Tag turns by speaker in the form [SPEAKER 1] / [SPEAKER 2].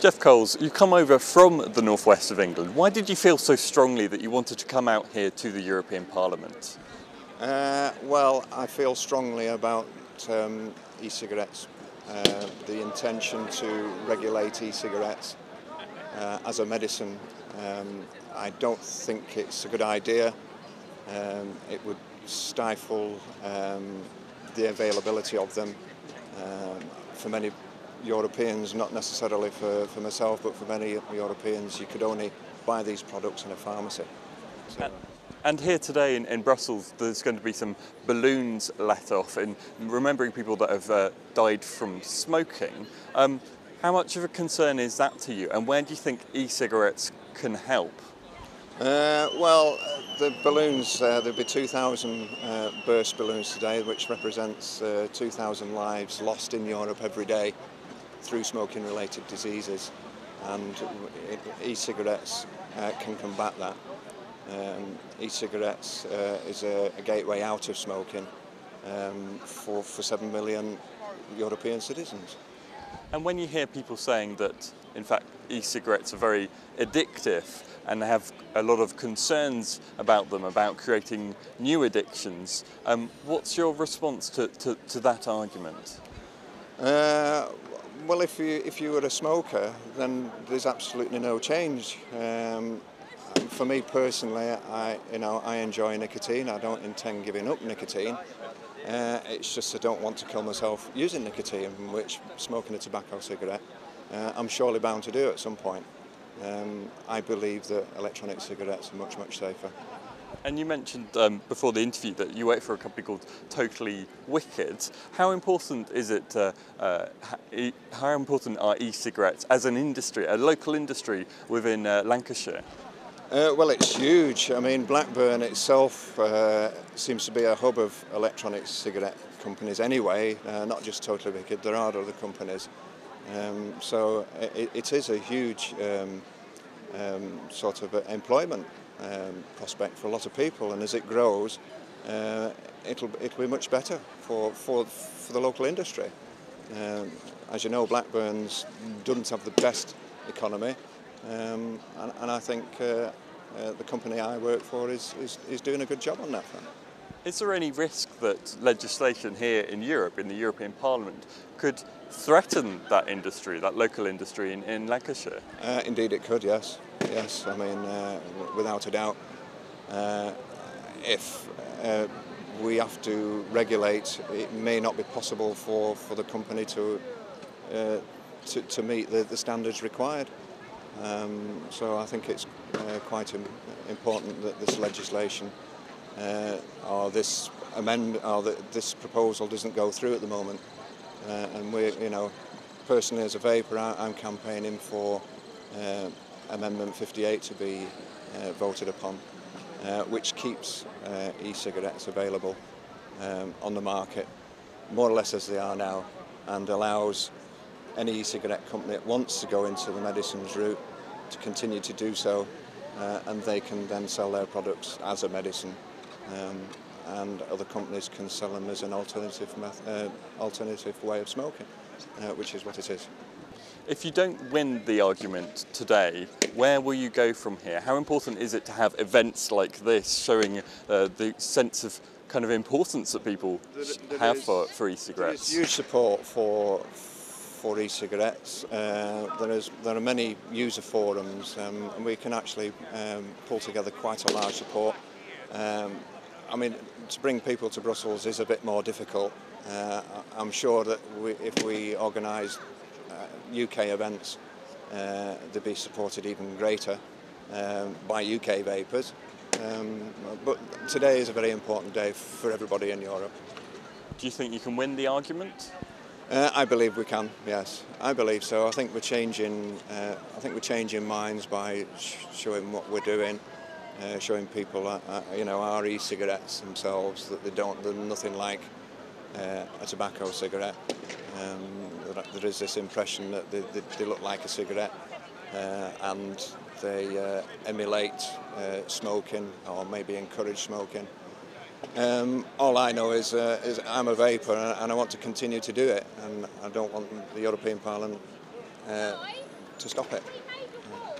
[SPEAKER 1] Jeff Coles, you come over from the northwest of England. Why did you feel so strongly that you wanted to come out here to the European Parliament?
[SPEAKER 2] Well, I feel strongly about e-cigarettes. The intention to regulate e-cigarettes as a medicine. I don't think it's a good idea. It would stifle the availability of them for many Europeans, not necessarily for myself, but for many Europeans. You could only buy these products in a pharmacy. So.
[SPEAKER 1] And here today in Brussels, there's going to be some balloons let off in remembering people that have died from smoking. How much of a concern is that to you, and where do you think e-cigarettes can help?
[SPEAKER 2] Well, the balloons, there'll be 2,000 burst balloons today, which represents 2,000 lives lost in Europe every day through smoking-related diseases, and e-cigarettes can combat that. E-cigarettes is a gateway out of smoking for 7 million European citizens.
[SPEAKER 1] And when you hear people saying that, in fact, e-cigarettes are very addictive and have a lot of concerns about them, about creating new addictions, what's your response to that argument?
[SPEAKER 2] Well, if you were a smoker, then there's absolutely no change. For me personally, I enjoy nicotine. I don't intend giving up nicotine. It's just I don't want to kill myself using nicotine, which smoking a tobacco cigarette, I'm surely bound to do at some point. I believe that electronic cigarettes are much, much safer.
[SPEAKER 1] And you mentioned before the interview that you work for a company called Totally Wicked. How important is it? How important are e-cigarettes as an industry, a local industry within Lancashire?
[SPEAKER 2] Well, it's huge. I mean, Blackburn itself seems to be a hub of electronic cigarette companies anyway, not just Totally Wicked, there are other companies. So it is a huge sort of employment prospect for a lot of people, and as it grows, it'll be much better for the local industry. As you know, Blackburn's doesn't have the best economy, and I think the company I work for is doing a good job on that front.
[SPEAKER 1] Is there any risk that legislation here in Europe, in the European Parliament, could threaten that industry, that local industry in Lancashire?
[SPEAKER 2] Indeed it could, yes. Yes, I mean, without a doubt. If we have to regulate, it may not be possible for the company to meet the standards required. So I think it's quite important that this legislation or this this proposal doesn't go through at the moment. And personally as a vaper, I'm campaigning for Amendment 58 to be voted upon, which keeps e-cigarettes available on the market, more or less as they are now, and allows any e-cigarette company that wants to go into the medicines route to continue to do so, and they can then sell their products as a medicine, and other companies can sell them as an alternative way of smoking, which is what it is.
[SPEAKER 1] If you don't win the argument today, where will you go from here? How important is it to have events like this showing the sense of kind of importance that people have for e-cigarettes?
[SPEAKER 2] There's huge support for e-cigarettes. There are many user forums, and we can actually pull together quite a large support. I mean, to bring people to Brussels is a bit more difficult. I'm sure that if we organise UK events, they'd be supported even greater by UK vapers. But today is a very important day for everybody in Europe.
[SPEAKER 1] Do you think you can win the argument?
[SPEAKER 2] I believe we can. Yes, I believe so. I think we're changing. Minds by showing what we're doing, showing people, our e-cigarettes themselves, that they're nothing like a tobacco cigarette. There is this impression that they look like a cigarette, and they emulate smoking or maybe encourage smoking. All I know is I'm a vaper and I want to continue to do it, and I don't want the European Parliament to stop it.